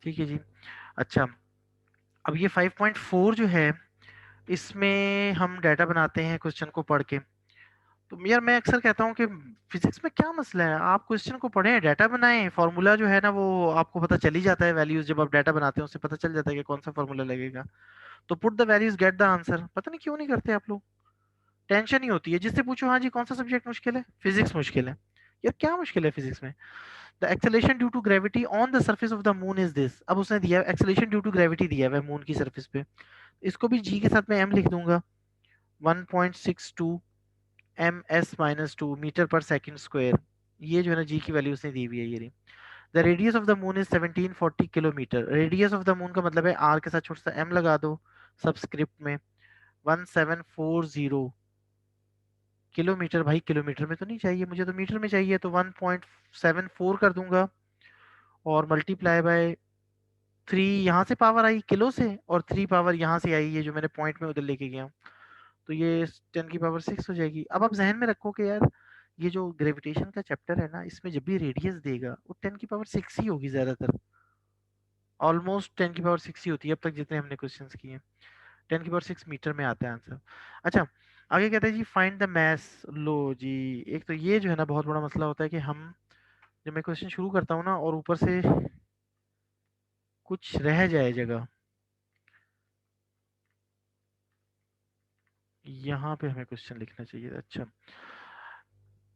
ठीक है जी। अच्छा, अब ये 5.4 जो है, इसमें हम डाटा बनाते हैं क्वेश्चन को पढ़ के। तो यार मैं अक्सर कहता हूँ कि फिजिक्स में क्या मसला है, आप क्वेश्चन को पढ़ें, डाटा बनाएं, फॉर्मूला जो है ना वो आपको पता चल ही जाता है, वैल्यूज जब आप डाटा बनाते हैं उससे पता चल जाता है कि कौन सा फॉर्मूला लगेगा। तो put the values get the answer, पता नहीं क्यों नहीं करते आप लोग। टेंशन ही होती है, जिससे पूछो हाँ जी कौन सा सब्जेक्ट मुश्किल है, फिजिक्स मुश्किल है। यार क्या मुश्किल है फिजिक्स में? The acceleration due to gravity on the surface of the moon is this. अब उसने दिया एक्सेलेरेशन ड्यू टू ग्रेविटी दिया है मून की सरफेस पे, इसको भी जी के साथ मैं एम लिख दूंगा, 1.62 एम एस माइनस 2 मीटर पर सेकंड स्क्वायर। ये जो है ना जी की वैल्यू उसने दी हुई है ये रही। The radius of the moon is 1740 kilometre. Radius of the moon का मतलब है आर के साथ छोटा सा एम लगा दो सबस्क्रिप्ट में, 1740 किलोमीटर। भाई किलोमीटर में तो नहीं चाहिए मुझे, तो मीटर में चाहिए, तो 1.74 कर दूंगा और मल्टीप्लाई बाय 3। यहाँ से पावर आई किलो से, और 3 पावर यहाँ से आई, ये जो मैंने पॉइंट में उधर लेके गया हूँ, तो ये 10 की पावर 6 हो जाएगी। अब आप जहन में रखो कि यार ये जो ग्रेविटेशन का चैप्टर है ना, इसमें जब भी रेडियस देगा वो 10 की पावर 6 ही होगी ज्यादातर, ऑलमोस्ट 10 की पावर 6 ही होती है अब तक जितने हमने क्वेश्चंस किए हैं। 10 की पावर 6 मीटर में आता है आंसर। अच्छा, आगे कहते हैं जी फाइंड द मैस। लो जी, एक तो ये जो है ना बहुत बड़ा मसला होता है कि हम जब मैं क्वेश्चन शुरू करता हूँ ना और ऊपर से कुछ रह जाए जगह, यहाँ पे हमें क्वेश्चन लिखना चाहिए। अच्छा,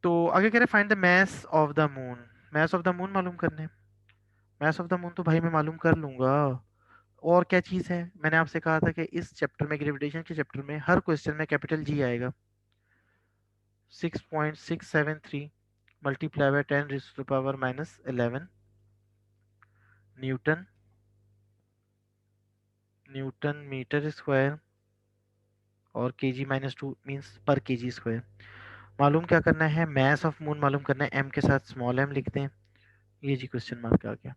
तो आगे कह रहे find the mass of the moon. Mass of the moon मालूम करने, मैस ऑफ द मून तो भाई मैं मालूम कर लूंगा। और क्या चीज है, मैंने आपसे कहा था कि इस चैप्टर में, ग्रेविटेशन के चैप्टर में, हर क्वेश्चन में कैपिटल जी आएगा। 6.673 multiply by 10 raised to the power -11 newton, newton metre square, और kg-2 मींस पर केजी स्क्वायर। मालूम क्या करना है, मैस ऑफ मून मालूम करना है, एम के साथ स्मॉल एम लिखते हैं। ये जी क्वेश्चन मार्क आ गया।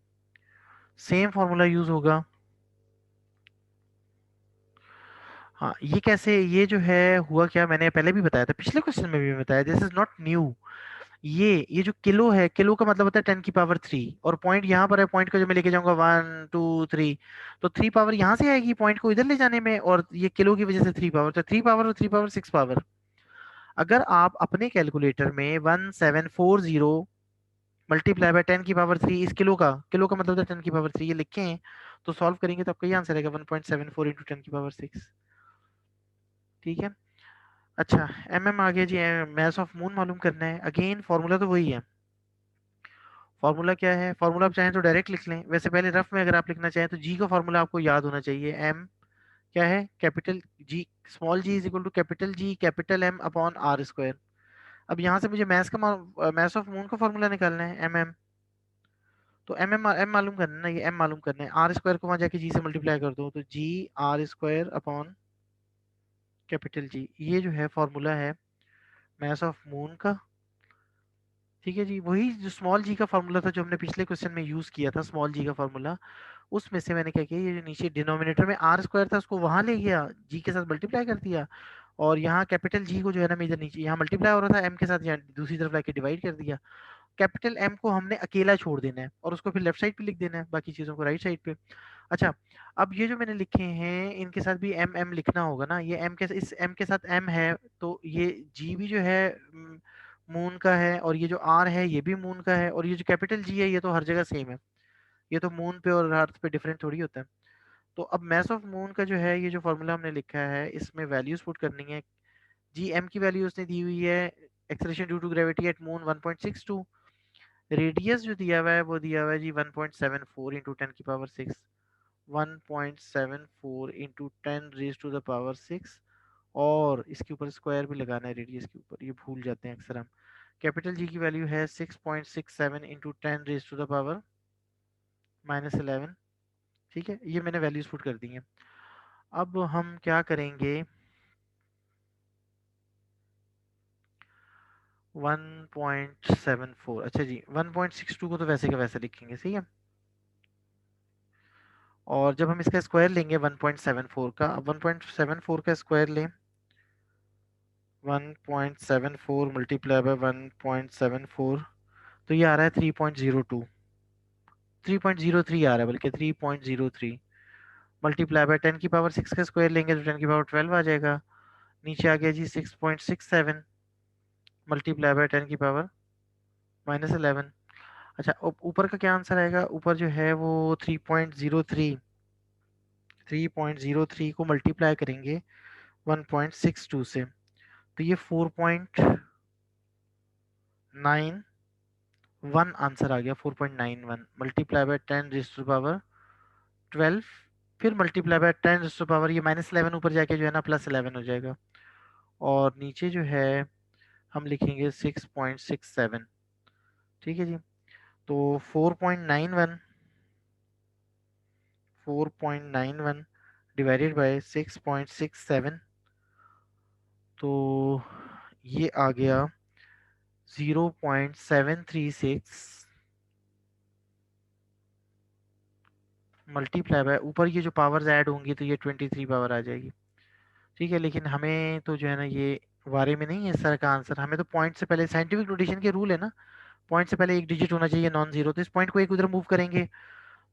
सेम फॉर्मूला यूज होगा। हाँ, ये कैसे, ये जो है हुआ क्या, मैंने पहले भी बताया था, पिछले क्वेश्चन में भी बताया, दिस इज नॉट न्यू। ये जो किलो है, किलो का मतलब होता है 10 की पावर 3, और पॉइंट यहाँ पर है, पॉइंट को जब मैं लेके जाऊंगा 1 2 3, तो 3 पावर यहाँ से आएगी पॉइंट को इधर ले जाने में, और ये किलो की वजह से 3 पावर, तो 3 पावर और 3 पावर 6 पावर। अगर आप अपने कैलकुलेटर में 1740 मल्टीप्लाई बाय 10 की पावर 3, इस किलो का मतलब होता है 10 की पावर 3, ये लिखें तो सॉल्व करेंगे तो आपका ये आंसर आएगा 1.74 × 10 की पावर 6। ठीक है। अच्छा, आ गया जी, मैस ऑफ मून मालूम करना है, अगेन फॉर्मूला तो वही है। फॉर्मूला क्या है, फॉर्मूला आप चाहें तो डायरेक्ट लिख लें, वैसे पहले रफ में अगर आप लिखना चाहें तो जी का फॉर्मूला आपको याद होना चाहिए। एम क्या है, capital G, small G is equal to capital G capital M upon R square. अब यहाँ से मुझे मैस ऑफ मून का फॉर्मूला निकालना है, एम। तो एम मालूम करना है ना, ये एम मालूम करना है, आर स्क्वायर को वहां जाके जी से मल्टीप्लाई कर दो, तो G R square upon capital G. ये जो है फॉर्मूला है मैस ऑफ मून का। ठीक है जी, वही जो स्मॉल जी का फॉर्मूला था जो हमने पिछले क्वेश्चन में यूज किया था, स्मॉल जी का फॉर्मूला, उसमें से मैंने क्या किया, ये जो नीचे डिनोमिनेटर में आर स्क्वायर था उसको वहां ले गया, जी के साथ मल्टीप्लाई कर दिया, और यहाँ कैपिटल जी को जो है ना, मैं इधर नीचे यहाँ मल्टीप्लाई हो रहा था एम के साथ, यहाँ दूसरी तरफ लाके डिवाइड कर दिया। कैपिटल एम को हमने अकेला छोड़ देना है और उसको फिर लेफ्ट साइड पे लिख देना है, बाकी चीजों को राइट साइड पे। अच्छा, अब ये जो मैंने लिखे हैं इनके साथ भी एम एम लिखना होगा ना, ये एम के इस एम के साथ एम है, तो ये जी भी जो है मून का है, और ये जो आर है ये भी मून का है, और ये जो कैपिटल जी है ये तो हर जगह सेम है, ये तो मून पे और अर्थ पे डिफरेंट थोड़ी होता है। तो अब मैस ऑफ मून का जो है, ये जो फॉर्मूला हमने लिखा है इसमें वैल्यूज पुट करनी है। जी एम की वैल्यू उसने दी हुई है, acceleration due to gravity at moon 1.62, radius जो दिया हुआ है वो दिया हुआ है जी 1.74 इंटू 10 की power 6, 1.74 into 10 raise to the power 6, और इसके ऊपर स्क्वायर भी लगाना है रेडियस के ऊपर, ये भूल जाते हैं अक्सर हम। कैपिटल जी की वैल्यू है 6.67 into 10 raise to the power -11। ठीक है, ये मैंने वैल्यूज पुट कर दी हैं। अब हम क्या करेंगे, 1.74, अच्छा जी 1.62 को तो वैसे का वैसे लिखेंगे, सही है। और जब हम इसका स्क्वायर लेंगे 1.74 का, अब 1.74 का स्क्वायर लें, 1.74 मल्टीप्लाई बाय 1.74, तो ये आ रहा है 3.02। 3.03 आ रहा है, बल्कि 3.03 मल्टीप्लाई बाय 10 की पावर 6 का स्क्वायर लेंगे तो 10 की पावर 12 आ जाएगा। नीचे आ गया जी 6.67 मल्टीप्लाई बाय 10 की पावर -11। अच्छा, ऊपर का क्या आंसर आएगा? ऊपर जो है वो 3.03 को मल्टीप्लाई करेंगे 1.62 से, तो ये 4.91 आंसर आ गया। 4.91 मल्टीप्लाई बाय 10 टू पावर 12, फिर मल्टीप्लाई बाय 10 टू पावर, ये -11 ऊपर जाके जो है ना +11 हो जाएगा, और नीचे जो है हम लिखेंगे 6.67। ठीक है जी। तो 4.91 डिवाइडेड बाय 6.67, तो ये आ गया 0.736 मल्टीप्लाई बाय, ऊपर ये जो पावर्स ऐड होंगी तो ये 23 पावर आ जाएगी। ठीक है, लेकिन हमें तो जो है ना ये बारे में नहीं है इस तरह का आंसर, हमें तो पॉइंट से पहले, साइंटिफिक नोटेशन के रूल है ना, पॉइंट से पहले एक डिजिट होना चाहिए नॉन जीरो, तो इस पॉइंट को एक उधर मूव करेंगे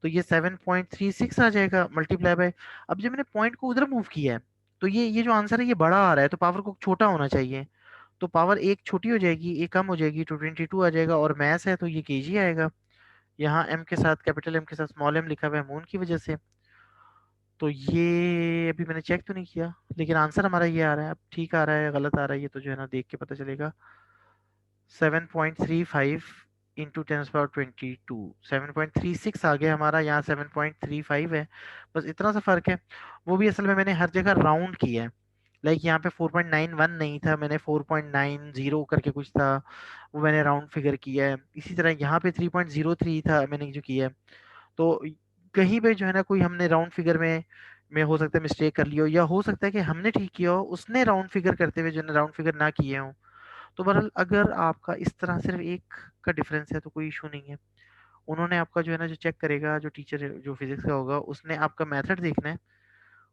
तो ये 7.36 आ जाएगा मल्टीप्लाई बाय। अब जब मैंने पॉइंट को उधर मूव किया है तो ये जो आंसर है ये बड़ा आ रहा है, तो पावर को छोटा होना चाहिए, तो पावर एक छोटी हो जाएगी, एक कम हो जाएगी, तो 22 आ जाएगा, और मैथ है तो ये केजी आएगा। यहाँ एम के साथ, कैपिटल एम के साथ स्मॉल एम लिखा हुआ है मून की वजह से। तो ये अभी मैंने चेक तो नहीं किया, लेकिन आंसर हमारा ये आ रहा है। अब ठीक आ रहा है गलत आ रहा है ये तो जो है ना देख के पता चलेगा। 7.35 इंटू 10 पावर 22, 7.36 आ गया हमारा, यहाँ 7.35 है, बस इतना सा फर्क है। वो भी असल में मैंने हर जगह राउंड किया है, लाइक यहाँ पे 4.91 नहीं था, मैंने 4.90 करके कुछ था, वो मैंने राउंड फिगर किया है। इसी तरह यहाँ पे 3.03 था मैंने जो किया है, तो कहीं पे जो है ना कोई हमने राउंड फिगर में हो सकता है मिस्टेक कर लिया हो, या हो सकता है कि हमने ठीक किया हो, उसने राउंड फिगर करते हुए जो है राउंड फिगर ना किए हो। तो बहरहाल अगर आपका इस तरह सिर्फ एक का डिफरेंस है तो कोई इशू नहीं है। उन्होंने आपका जो है ना, जो चेक करेगा, जो टीचर जो फिजिक्स का होगा, उसने आपका मेथड देखना है,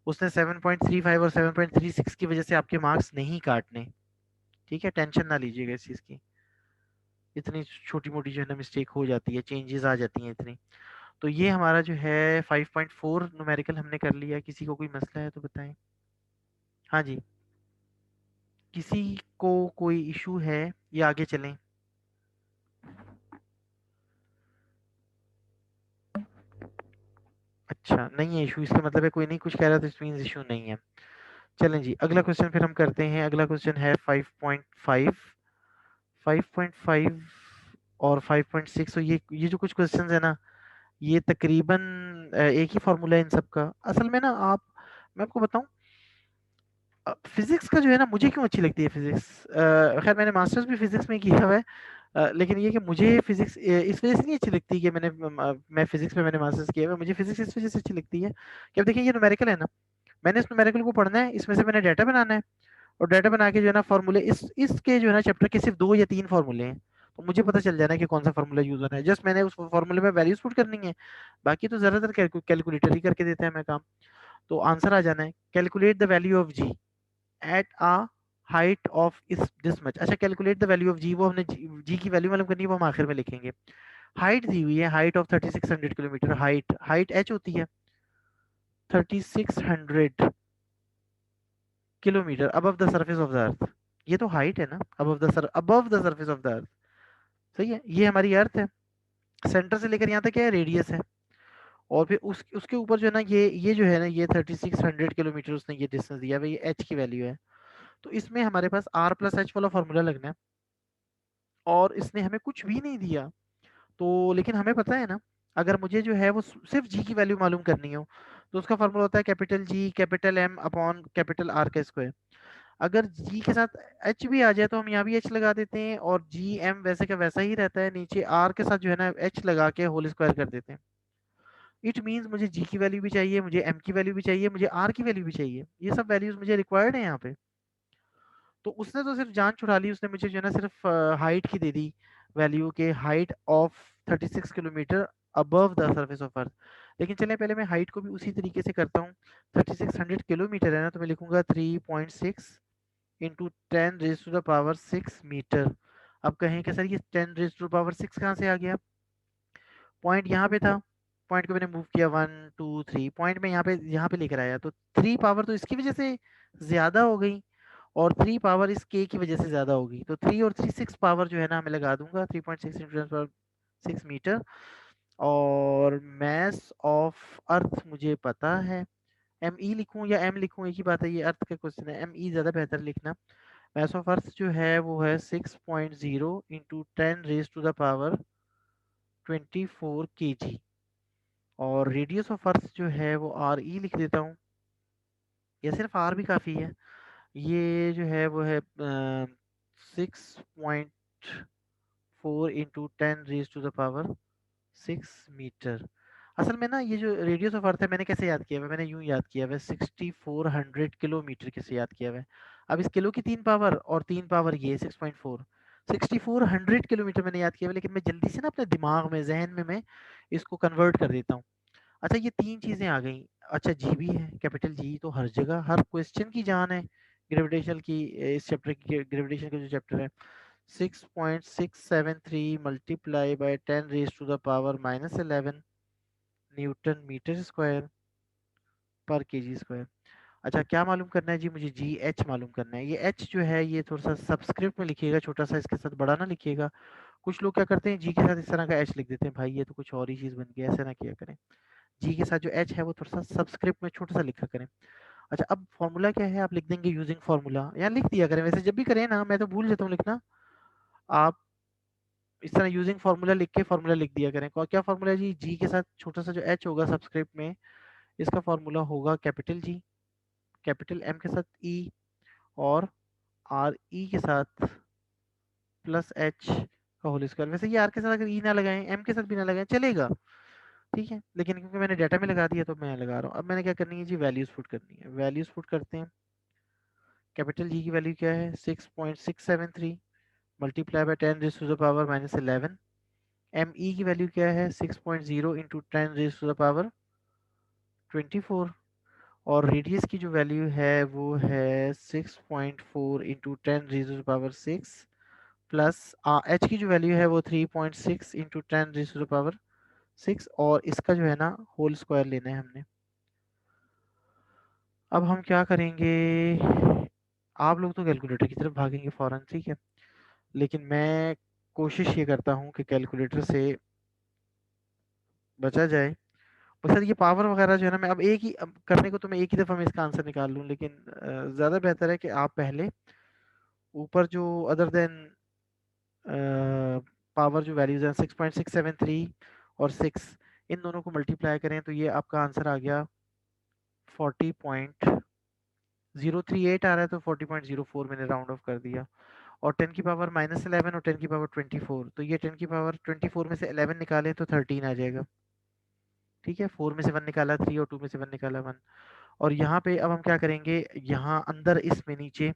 उसने 7.35 और 7.36 की वजह से आपके मार्क्स नहीं काटने। ठीक है, टेंशन ना लीजिएगा इस चीज़ की, इतनी छोटी मोटी जो है ना मिस्टेक हो जाती है, चेंजेस आ जाती हैं इतनी। तो ये हमारा जो है 5.4 न्यूमेरिकल हमने कर लिया। किसी को कोई मसला है तो बताएं। हाँ जी, किसी को कोई इशू है या आगे चलें? अच्छा, नहीं है इशू, इसका मतलब है कोई नहीं कुछ कह रहा तो इट मींस इशू नहीं है। चलें जी, अगला क्वेश्चन फिर हम करते हैं। अगला क्वेश्चन है 5.5, 5.5 और 5.6। तो ये जो कुछ क्वेश्चंस है ना, ये तकरीबन एक ही फॉर्मूला है इन सब का। असल में ना आप, मैं आपको बताऊं, फिजिक्स का जो है ना, मुझे क्यों अच्छी लगती है फिजिक्स, खैर मैंने मास्टर्स भी फिजिक्स में किया हुआ है, लेकिन ये कि मुझे फिजिक्स इस वजह से नहीं अच्छी लगती कि मैं फिजिक्स में मैंने मास्टर्स किया हुआ है। मुझे फिजिक्स इस वजह से अच्छी लगती है कि अब देखिए ये न्यूमेरिकल है ना, मैंने इस न्यूमेरिकल को पढ़ना है, इसमें से मैंने डाटा बनाना है, और डाटा बना के जो है ना फॉर्मूले, इसके जो है ना चैप्टर के सिर्फ 2 या 3 फॉर्मूले हैं, तो मुझे पता चल जाना है कि कौन सा फॉर्मूला यूज होना है, जस्ट मैंने उस फॉर्मूले में वैल्यूज पुट करनी है। बाकी तो ज्यादातर कैलकुलेटर ही करके देता है मैं काम। तो आंसर आ जाना है, calculate the value of G at a height of is this much. अच्छा, calculate the value of G, वो हमने जी की वैल्यू मालूम करनी है, वो हम आखिर में लिखेंगे। हाइट दी हुई है, height of 3600 kilometre, height height H होती है 3600 kilometre above the surface of the earth. ये तो हाइट है ना, above the surface of the earth. सही है, ये हमारी अर्थ है, सेंटर से लेकर यहाँ तक क्या है, रेडियस है, और फिर उसके ऊपर जो है ना ये जो है ना, ये 3600 किलोमीटर उसने ये डिस्टेंस दिया है, ये एच की वैल्यू है। तो इसमें हमारे पास आर प्लस एच वाला फॉर्मूला लगना है, और इसने हमें कुछ भी नहीं दिया। तो लेकिन हमें पता है ना, अगर मुझे जो है वो सिर्फ जी की वैल्यू मालूम करनी हो, तो उसका फॉर्मूला होता है capital G capital M upon capital R का स्क्वायर। अगर जी के साथ एच भी आ जाए तो हम यहाँ भी एच लगा देते हैं, और जी एम वैसे का वैसा ही रहता है, नीचे आर के साथ जो है ना एच लगा के होल स्क्वायर कर देते हैं। इट मीन्स मुझे जी की वैल्यू भी चाहिए, मुझे एम की वैल्यू भी चाहिए, मुझे आर की वैल्यू भी चाहिए, ये सब वैल्यूज मुझे रिक्वायर्ड है यहाँ पे। तो उसने तो सिर्फ जान छुड़ा ली, उसने मुझे जो है ना सिर्फ हाइट की दे दी वैल्यू, के height of 36 kilometre above the surface of अर्थ। लेकिन चलें पहले मैं हाइट को भी उसी तरीके से करता हूँ। 3600 किलोमीटर है ना, तो मैं लिखूंगा 3.6 into 10 raise to the power 6 metre. अब कहें कि सर ये 10 रेज टू द पावर 6 कहाँ से आ गया? पॉइंट यहाँ पे था, पॉइंट को मैंने मूव किया 1 2 3, पॉइंट में यहाँ पे लेकर आया, तो 3 पावर तो इसकी वजह से ज्यादा हो गई, और 3 पावर इस के की वजह से ज्यादा होगी, तो 3 और 3 6 पावर जो है ना मैं लगा दूंगा, 3.6 × 10⁻⁶ और मैस ऑफ अर्थ मुझे पता है, एम ई लिखूं या एम लिखूं एक ही बात है, ये अर्थ का क्वेश्चन है, एम ई ज्यादा बेहतर लिखना। मैस ऑफ अर्थ जो है वो है 6.0 × 10⁻²4 kg, और रेडियस ऑफ अर्थ जो है वो आर ई लिख देता हूँ, या सिर्फ आर भी काफ़ी है। ये जो है वो है 6.4 × 10⁻⁶ असल में ना ये जो रेडियस ऑफ अर्थ है मैंने कैसे याद किया हुआ है, मैंने यूं याद किया हुआ है, 6400 किलोमीटर कैसे याद किया हुआ है। अब इस किलो की 3 पावर और 3 पावर ये 6.4, 6400 किलोमीटर मैंने याद किया हुआ है, लेकिन मैं जल्दी से ना अपने दिमाग में जहन में मैं इसको कन्वर्ट कर देता हूँ। अच्छा ये 3 चीजें आ गई। अच्छा जी भी है, कैपिटल जी तो हर जगह हर क्वेश्चन की जान है, ग्रेविटेशन की, इस चैप्टर की ग्रेविटेशन का जो चैप्टर है, 6.673 multiply by 10⁻⁻11 newton metre square पर केजी स्क्वायर। अच्छा क्या मालूम करना है जी, मुझे जी एच मालूम करना है। ये एच जो है ये थोड़ा सा सबस्क्रिप्ट में लिखिएगा, छोटा सा, इसके साथ बड़ा ना लिखिएगा। कुछ लोग क्या करते हैं जी के साथ इस तरह का एच लिख देते हैं, भाई ये तो कुछ और ही चीज बन गया, ऐसा ना किया करें। जी के साथ जो एच है वो थोड़ा सा सबस्क्रिप्ट में छोटा सा लिखा करें। अच्छा अब फॉर्मूला क्या है, आप लिख देंगे यूजिंग फार्मूला, या लिख दिया करें, वैसे जब भी करें ना मैं तो भूल जाता हूँ लिखना, आप इस तरह यूजिंग फार्मूला लिख के फार्मूला लिख दिया करें। क्या फार्मूला है जी, जी के साथ छोटा सा जो एच होगा सबस्क्रिप्ट में, इसका फार्मूला होगा कैपिटल जी, कैपिटल एम के साथ ई, और आर ई के साथ प्लस एच का होल स्क्वायर। वैसे ये आर के साथ अगर ई ना लगाएं, एम के साथ भी ना लगाएं चलेगा, ठीक है, लेकिन क्योंकि मैंने डाटा में लगा दिया तो मैं लगा रहा हूँ। अब मैंने क्या करनी है जी, वैल्यूज पुट करनी है, वैल्यूज पुट करते हैं। कैपिटल जी की वैल्यू क्या है 6.673 मल्टीप्लाई बाय 10⁻⁻11। एम ई की वैल्यू क्या है 6.0 इंटू 10⁻24, और रेडियस की जो वैल्यू है वो है 6.4 इंटू 10⁻6, प्लस एच की जो वैल्यू है वो 3.6 इंटू 10⁻6, और इसका जो है ना होल स्क्वायर लेना है हमने। अब हम क्या करेंगे, आप लोग तो कैलकुलेटर की तरफ भागेंगे फौरन, ठीक है, लेकिन मैं कोशिश ये करता हूँ कि कैलकुलेटर से बचा जाए। बस ये पावर वगैरह जो है ना, मैं अब एक ही अब करने को तो मैं एक ही दफ़ा में इसका आंसर निकाल लूँ, लेकिन ज़्यादा बेहतर है कि आप पहले ऊपर जो अदर देन पावर जो वैल्यूज हैं 6.673 और 6, इन दोनों को मल्टीप्लाई करें तो ये आपका आंसर आ गया 40.038 आ रहा है, तो 40.04 मैंने राउंड ऑफ कर दिया। और 10⁻⁻11 और 10⁻24, तो ये 10⁻24 में से 11 निकालें तो 13 आ जाएगा, ठीक है, 4 में से 1 निकाला 3 और 2 में से 1 निकाला 1। और यहाँ पे अब हम क्या करेंगे, यहाँ अंदर इसमें नीचे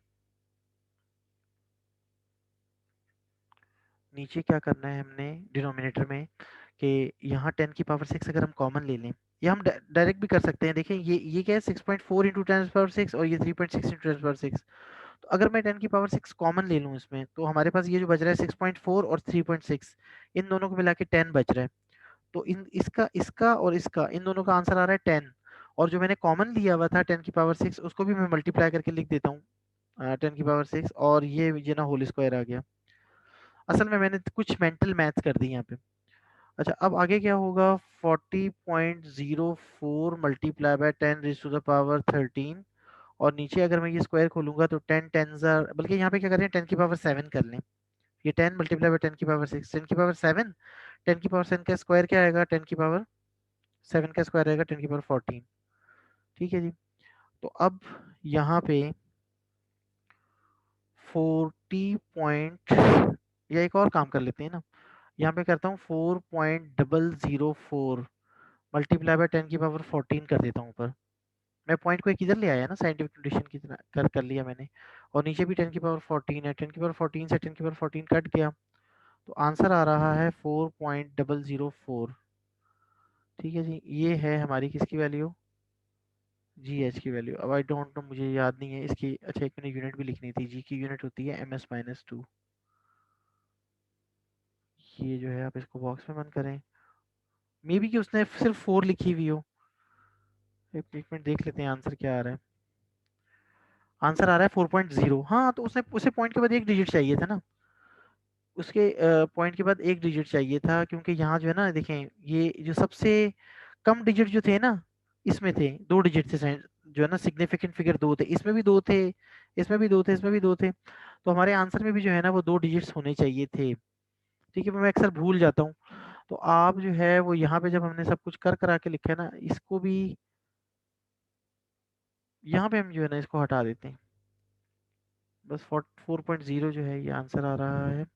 नीचे क्या करना है हमने डिनोमिनेटर में, कि यहाँ 10⁻6 अगर हम कॉमन ले लें, या हम डायरेक्ट भी कर सकते हैं। देखें ये क्या है 6.4 इंटू 10⁻6, और ये 3.6 इंटू 10⁻6, तो अगर मैं 10⁻6 कॉमन ले लूँ इसमें, तो हमारे पास ये जो बच रहा है 6.4 और 3.6, इन दोनों को मिला के 10 बच रहा है। तो इन इसका इसका और इसका इन दोनों का आंसर आ रहा है 10, और जो मैंने कॉमन लिया हुआ था 10⁻6 उसको भी मैं मल्टीप्लाई करके लिख देता हूँ 10⁻6, और ये ना होल स्क्वायर आ गया। असल में मैंने कुछ मेंटल मैथ्स कर दी यहाँ पे। अच्छा अब आगे क्या होगा, 40.04 मल्टीप्लाई बाय 10⁻13, और नीचे अगर मैं ये स्क्वायर खोलूंगा तो 10 टेंस बल्कि यहाँ पे क्या करें 10⁻7 कर लें, ये 10 मल्टीप्लाई बाय 10⁻6, 10⁻7, 10⁻7 का स्क्वायर क्या आएगा 10⁻7 का स्क्वायर आएगा 10⁻14, ठीक है जी। तो अब यहाँ पे 40 पॉइंट, या एक और काम कर लेते हैं ना, यहाँ पे करता हूँ 4.004 मल्टीप्लाई बाय 10⁻14 कर देता हूँ ऊपर। मैं पॉइंट को एक इधर ले आया ना, साइंटिफिक नोटेशन की तरह कर लिया मैंने, और नीचे भी 10⁻14 है, 10⁻14 से 10⁻14 कट गया, तो आंसर आ रहा है 4.004, ठीक है जी। ये है हमारी किसकी वैल्यू, जी एच की वैल्यू। अब आई डोंट नो, मुझे याद नहीं है इसकी। अच्छा एक मैंने यूनिट भी लिखनी थी, जी की यूनिट होती है ms-2। ये जो है आप इसको बॉक्स में बंद करें, मे बी कि उसने सिर्फ 4 लिखी हुई हो। एक मिनट देख लेते हैं आंसर क्या आ रहा है। आंसर आ रहा है 4.0। हाँ, तो उसने उसे पॉइंट के बाद एक डिजिट चाहिए था ना, उसके पॉइंट के बाद एक डिजिट चाहिए था, क्योंकि यहाँ जो है ना देखें, ये जो सबसे कम डिजिट जो थे ना, इसमें थे 2 डिजिट थे जो है ना, सिग्निफिकेंट फिगर 2 थे, इसमें भी 2 थे, इसमें भी 2 थे, इसमें भी 2 थे। तो हमारे आंसर में भी जो है ना वो 2 डिजिट्स होने चाहिए थे। ठीक है, मैं अक्सर भूल जाता हूँ। तो आप जो है वो यहाँ पे जब हमने सब कुछ कर करा के लिखा है ना, इसको भी यहाँ पे हम जो है ना इसको हटा देते हैं। बस 4.0 जो है ये आंसर आ रहा है।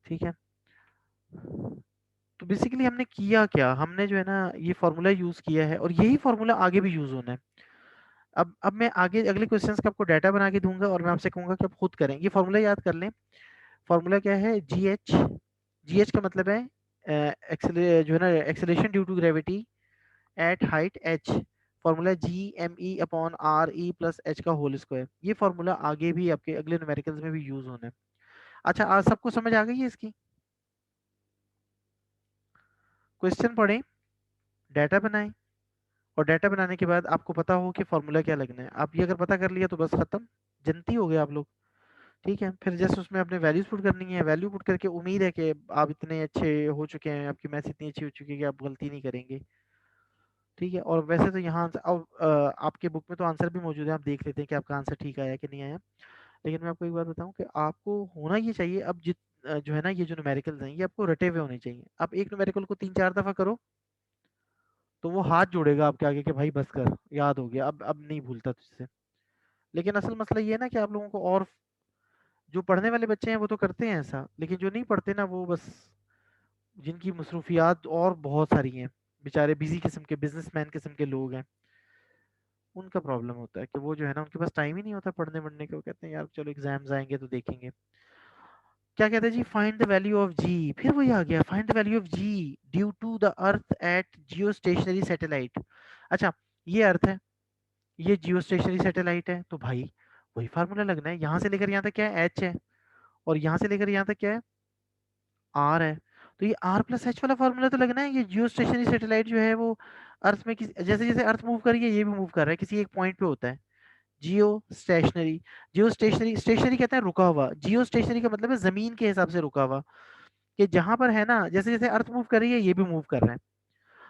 ठीक है, तो बेसिकली हमने किया क्या, हमने जो है ना ये फॉर्मूला यूज किया है, और यही फॉर्मूला आगे भी यूज होना है। अब मैं आगे अगले क्वेश्चंस का आपको डाटा बना के दूंगा, और मैं आपसे कहूंगा कि आप खुद करें। ये फॉर्मूला याद कर लें। फॉर्मूला क्या है, जी एच। जी एच का मतलब है जो है ना acceleration due to gravity at height H. Formula G M E upon R E plus H का होल स्क्वायर। ये फॉर्मूला आगे भी आपके अगले न्यूमेरिकल्स में भी यूज होना है। अच्छा, आज सबको समझ आ गई है इसकी। क्वेश्चन पढ़ें, डाटा बनाएं, और डाटा बनाने के बाद आपको पता हो कि फॉर्मूला क्या लगना है। आप ये अगर पता कर लिया तो बस खत्म, जनती हो गए आप लोग। ठीक है, फिर जस्ट उसमें अपने वैल्यूज पुट करनी है। वैल्यू पुट करके उम्मीद है कि आप इतने अच्छे हो चुके हैं, आपकी मैथ इतनी अच्छी हो चुकी है कि आप गलती नहीं करेंगे। ठीक है, और वैसे तो यहाँ अब आपके बुक में तो आंसर भी मौजूद है, आप देख लेते हैं कि आपका आंसर ठीक आया कि नहीं आया। लेकिन मैं आपको एक बात बताऊं कि आपको होना ये चाहिए, अब जो है ना ये जो न्यूमेरिकल्स हैं ये आपको रटे हुए होने चाहिए। आप एक न्यूमेरिकल को 3-4 दफा करो तो वो हाथ जोड़ेगा आपके आगे कि भाई बस कर, याद हो गया, अब नहीं भूलता तुझसे। लेकिन असल मसला ये है ना कि आप लोगों को, और जो पढ़ने वाले बच्चे हैं वो तो करते हैं ऐसा, लेकिन जो नहीं पढ़ते ना वो बस, जिनकी मसरूफियात और बहुत सारी हैं, बेचारे बिजी किस्म के बिजनेसमैन किस्म के लोग हैं, उनका प्रॉब्लम होता है कि वो जो है ना उनके पास टाइम ही नहीं होता पढ़ने वढ़ने के। वो कहते हैं यार चलो एग्जाम्स आएंगे तो देखेंगे। क्या कहते हैं जी, find the value of G. फिर वही आ गया, find the value of G due to the earth at geostationary satellite. अच्छा, ये अर्थ है, ये जियो स्टेशनरी सैटेलाइट है, तो भाई वही फार्मूला लगना है। यहाँ से लेकर यहाँ तक क्या है, एच है, और यहाँ से लेकर यहाँ तक क्या है, आर है। तो ये आर प्लस एच वाला फार्मूला तो लगना है। ये जियो स्टेशनरी सैटेलाइट जो है वो अर्थ में किसी, जैसे जैसे अर्थ मूव कर रही है ये भी मूव कर रहा है, किसी एक पॉइंट पे होता है। Geostationary, geostationary, stationary कहते हैं रुका हुआ, जियो स्टेशनरी का मतलब है जमीन के हिसाब से रुका हुआ, कि जहां पर है ना जैसे जैसे अर्थ मूव कर रही है ये भी मूव कर रहा है।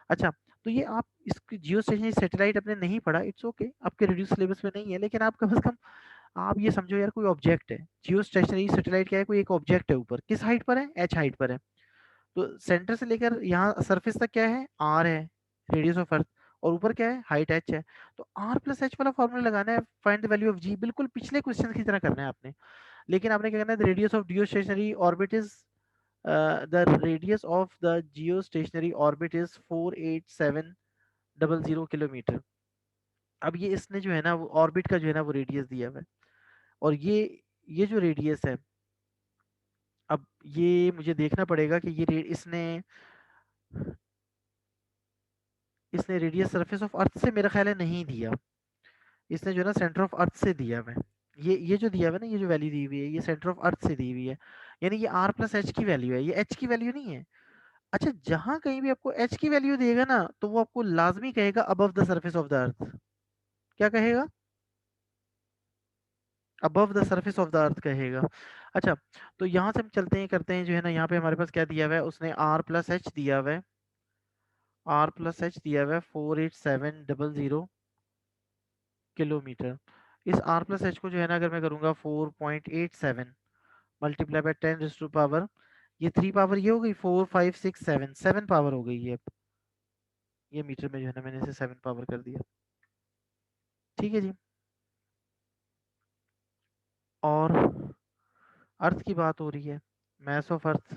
अच्छा, तो ये आप इसकी जियो स्टेशनरी सैटेलाइट आपने नहीं पढ़ा, इट्स ओके, आपके रिड्यूस सिलेबस में नहीं है, लेकिन आप कम से कम आप ये समझो यार, कोई ऑब्जेक्ट है, जियो स्टेशनरी सैटेलाइट क्या है, कोई एक ऑब्जेक्ट है, ऊपर किस हाइट पर है, एच हाइट पर है। तो सेंटर से लेकर यहाँ सरफेस तक क्या है, आर है, रेडियस ऑफ अर्थ, और ऊपर क्या है, हाइट एच है। तो आर प्लस एच वाला फॉर्मूला लगाना है, फाइंड द वैल्यू ऑफ जी, बिल्कुल पिछले क्वेश्चन की तरह करना है आपने। लेकिन आपने क्या करना है, the radius of Jio stationery orbit is the radius of the Jio stationery orbit is 48700 kilometre. अब ये इसने जो है ना वो ऑर्बिट का जो है ना वो रेडियस दिया हुआ है, और ये जो रेडियस है, अब ये मुझे देखना पड़ेगा कि इसने इसने रेडियस सरफेस ऑफ अर्थ से मेरा ख्याल है नहीं दिया, इसने जो है ना सेंटर ऑफ अर्थ से दिया हुआ है। ये जो दिया हुआ है ना, ये जो वैल्यू दी हुई है ये सेंटर ऑफ अर्थ से दी हुई है, यानी ये आर प्लस एच की वैल्यू है, ये एच की वैल्यू नहीं है। अच्छा, जहां कहीं भी आपको एच की वैल्यू देगा ना तो वो आपको लाजमी कहेगा above the surface of the earth. क्या कहेगा, above the surface of the earth कहेगा। अच्छा, तो यहाँ से हम चलते हैं करते हैं जो है ना, यहाँ पे हमारे पास क्या दिया हुआ है, उसने आर प्लस एच दिया हुआ है, आर प्लस एच दिया हुआ है 48700 किलोमीटर। इस आर प्लस एच को जो है ना अगर मैं करूँगा 4.87 मल्टीप्लाई बाय 10 टू पावर, ये 3 पावर ये हो गई, 4 5 6 7, 7 पावर हो गई ये। ये मीटर में जो है ना मैंने इसे 7 पावर कर दिया। ठीक है जी, और अर्थ की बात हो रही है, mass of earth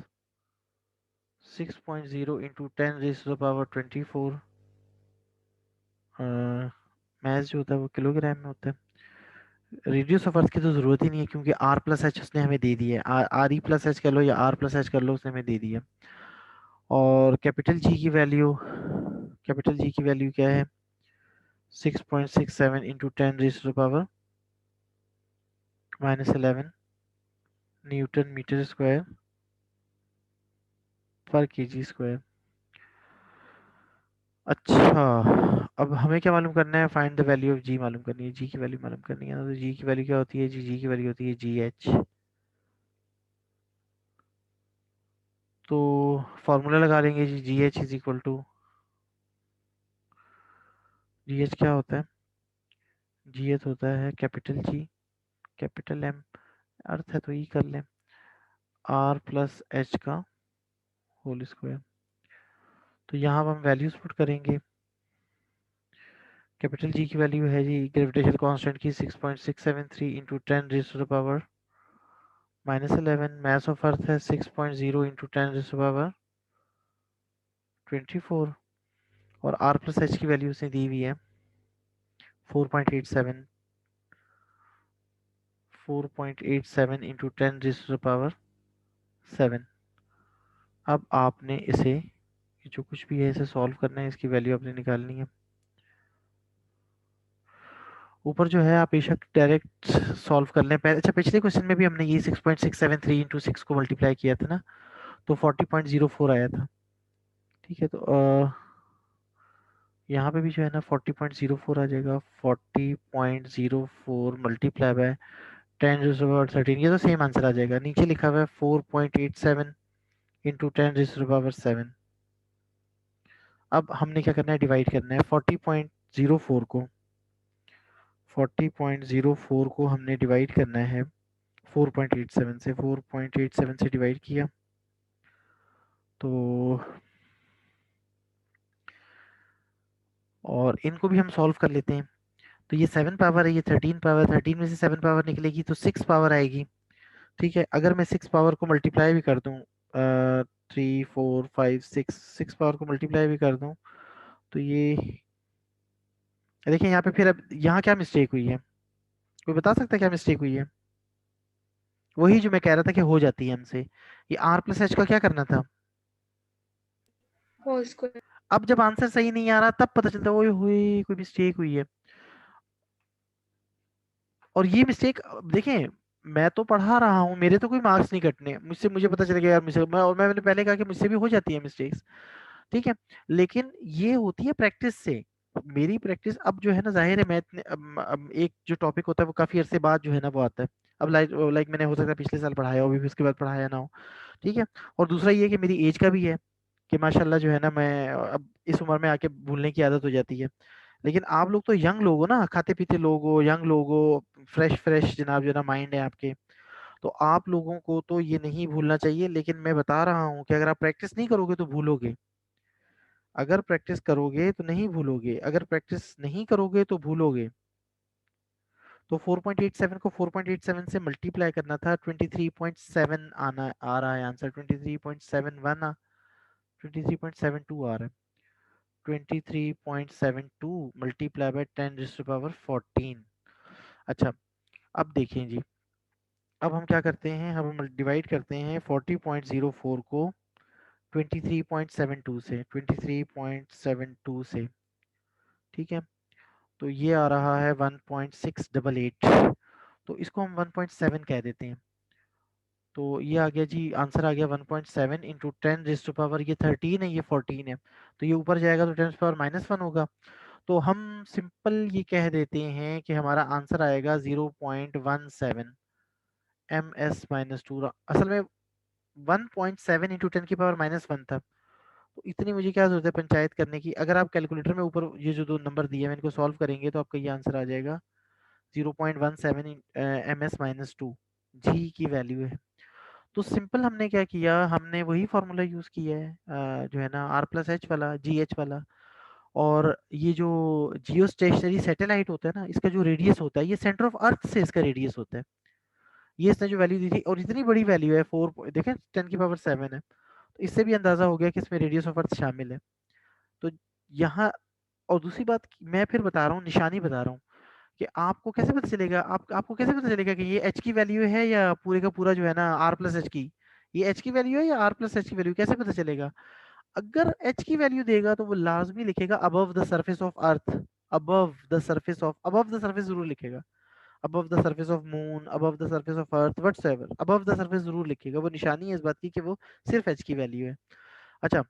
6.0 into 10 raise to the power 24। Mass जो होता है वो किलोग्राम में होता है। रेडियस ऑफ अर्थ की तो ज़रूरत ही नहीं है, क्योंकि आर प्लस एच उसने हमें दे दी है, आर ई प्लस एच कर लो या आर प्लस एच कर लो, उसने हमें दे दी है। और कैपिटल जी की वैल्यू क्या है, 6.67 into 10 raise to the power -11 newton metre square पर केजी स्क्वायर। अच्छा, अब हमें क्या मालूम करना है, find the value of G मालूम करनी है, जी की वैल्यू मालूम करनी है ना। तो जी की वैल्यू क्या होती है जी, जी की वैल्यू होती है जी एच। तो फॉर्मूला लगा लेंगे g, g h is equal to, g h क्या होता है, जी एच होता है capital G, capital M, earth है तो ई कर लें, आर प्लस एच का होल स्क्वायर। तो यहाँ अब हम वैल्यूज पुट करेंगे। कैपिटल जी की वैल्यू है जी ग्रेविटेशनल कांस्टेंट की 6.673 into 10 raise to the power -11, mass of earth है 6.0 into 10 raise to the power 24, और आर प्लस एच की वैल्यू उसने दी हुई है 4.87, 4.87 into 10 raise to the power 7। अब आपने इसे, ये जो कुछ भी है इसे सॉल्व करना है, इसकी वैल्यू आपने निकालनी है। ऊपर जो है आप बेशक डायरेक्ट सॉल्व कर लें। अच्छा, पिछले क्वेश्चन में भी हमने ये 6.673 इंटू 6 को मल्टीप्लाई किया था ना, तो 40.04 आया था। ठीक है, तो यहाँ पे भी जो है ना 40.04 आ जाएगा। 40.04 मल्टीप्लाई बाय 10 13, ये तो सेम आंसर आ जाएगा। नीचे लिखा हुआ है 4.87 इंटू 10 7। अब हमने क्या करना है, डिवाइड करना है 40.04 को हमने डिवाइड करना है 4.87 से। 4.87 से डिवाइड किया तो, और इनको भी हम सॉल्व कर लेते हैं। तो ये 7 पावर है, ये 13 पावर, 13 में से 7 पावर निकलेगी तो 6 पावर आएगी। ठीक है, अगर मैं 6 पावर को मल्टीप्लाई भी कर दूं, 3 4 5 6, 6 पावर को मल्टीप्लाई भी कर दूं, तो ये देखिए यहाँ पे फिर अब यहाँ क्या मिस्टेक हुई है, कोई बता सकता है क्या मिस्टेक हुई है? वही जो मैं कह रहा था कि हो जाती है हमसे, ये आर प्लस एच का क्या करना था। Whole square. अब जब आंसर सही नहीं आ रहा तब पता चलता है ओए हुई कोई मिस्टेक हुई है। और ये मिस्टेक देखें, मैं तो पढ़ा रहा हूँ, मेरे तो कोई मार्क्स नहीं कटने मुझसे, मुझे पता चल गया यार मुझसे, और मैंने पहले कहा कि मुझसे भी हो जाती है मिस्टेक्स। ठीक है, लेकिन ये होती है प्रैक्टिस से। मेरी प्रैक्टिस अब जो है ना, जाहिर है मैथ ने अब एक जो टॉपिक होता है वो काफी अरसे बाद जो है ना वो आता है। अब लाइक मैंने हो सकता है पिछले साल पढ़ाया हो, अभी उसके बाद पढ़ाया ना हो। ठीक है, और दूसरा ये कि मेरी एज का भी है कि माशाल्लाह जो है ना, मैं अब इस उम्र में आके भूलने की आदत हो जाती है। लेकिन आप लोग तो यंग लोग हो ना, खाते पीते लोग हो, यंग लोग हो, फ्रेश फ्रेश जनाब जो है ना माइंड है आपके। तो आप लोगों को तो ये नहीं भूलना चाहिए, लेकिन मैं बता रहा हूँ कि अगर आप प्रैक्टिस नहीं करोगे तो भूलोगे। अगर प्रैक्टिस करोगे तो नहीं भूलोगे, अगर प्रैक्टिस नहीं करोगे तो भूलोगे। तो 4.87 को 4.87 से मल्टीप्लाई करना था, 23.7 आना आ रहा है आंसर, 23.71 23.72 आ रहा है। 23.72 multiply by 10 to the power 14। अच्छा, अब देखें जी, अब हम क्या करते हैं, अब हम डिवाइड करते हैं 40.04 को 23.72 से, 23.72 से। ठीक है, तो ये आ रहा है 1.688, तो इसको हम 1.7 कह देते हैं। तो ये आ गया जी, आंसर आ गया 1.7 इंटू 10 to the power, ये 13 है ये 14 है, तो ये ऊपर जाएगा तो 10 to the power -1 होगा। तो हम सिंपल ये कह देते हैं कि हमारा आंसर आएगा 0.17 ms-2। असल में 1.7 इंटू 10 की पावर -1 था। तो इतनी मुझे क्या जरूरत है पंचायत करने की, अगर आप कैलकुलेटर में ऊपर ये जो दो नंबर दिए हैं इनको सॉल्व करेंगे तो आपका ये आंसर आ जाएगा 0.17 ms-2, जी की वैल्यू है। तो सिंपल हमने क्या किया, हमने वही फार्मूला यूज किया है, जो है ना आर प्लस एच वाला, जी एच वाला। और ये जो जियो स्टेशनरी सैटेलाइट होता है ना, इसका जो रेडियस होता है ये सेंटर ऑफ अर्थ से इसका रेडियस होता है। ये इसने जो वैल्यू दी थी, और इतनी बड़ी वैल्यू है 4, देखें 10 की पावर 7 है, तो इससे भी अंदाजा हो गया कि इसमें रेडियस ऑफ अर्थ शामिल है। तो यहाँ, और दूसरी बात मैं फिर बता रहा हूँ, निशानी बता रहा हूँ कि आपको कैसे पता चलेगा, आपको कैसे पता चलेगा कि ये एच की वैल्यू है या पूरे का पूरा जो है ना आर प्लस एच की, ये एच की वैल्यू है या आर प्लस एच की वैल्यू, कैसे पता चलेगा? अगर एच की वैल्यू देगा तो वो लाजमी लिखेगा above the surface of earth, above the surface जरूर लिखेगा, above the surface of moon, above the surface of earth, whatsoever, above the surface जरूर लिखेगा। वो निशानी है इस बात की कि वो सिर्फ एच की वैल्यू है। अच्छा,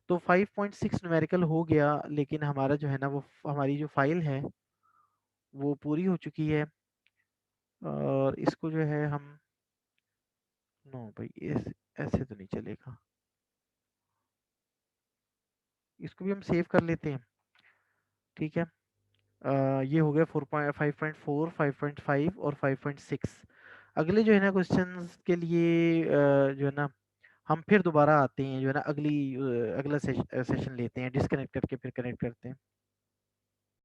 तो 5.6 न्यूमेरिकल हो गया, लेकिन हमारा जो है ना वो हमारी जो फाइल है वो पूरी हो चुकी है। और इसको जो है हम, नो भाई ऐसे तो नहीं चलेगा, इसको भी हम सेव कर लेते हैं। ठीक है। ये हो गया 4.5.4, 5.5 और 5.6। अगले जो है ना क्वेश्चंस के लिए जो है ना हम फिर दोबारा आते हैं, जो है ना अगला सेशन लेते हैं, डिस्कनेक्ट करके फिर कनेक्ट करते हैं।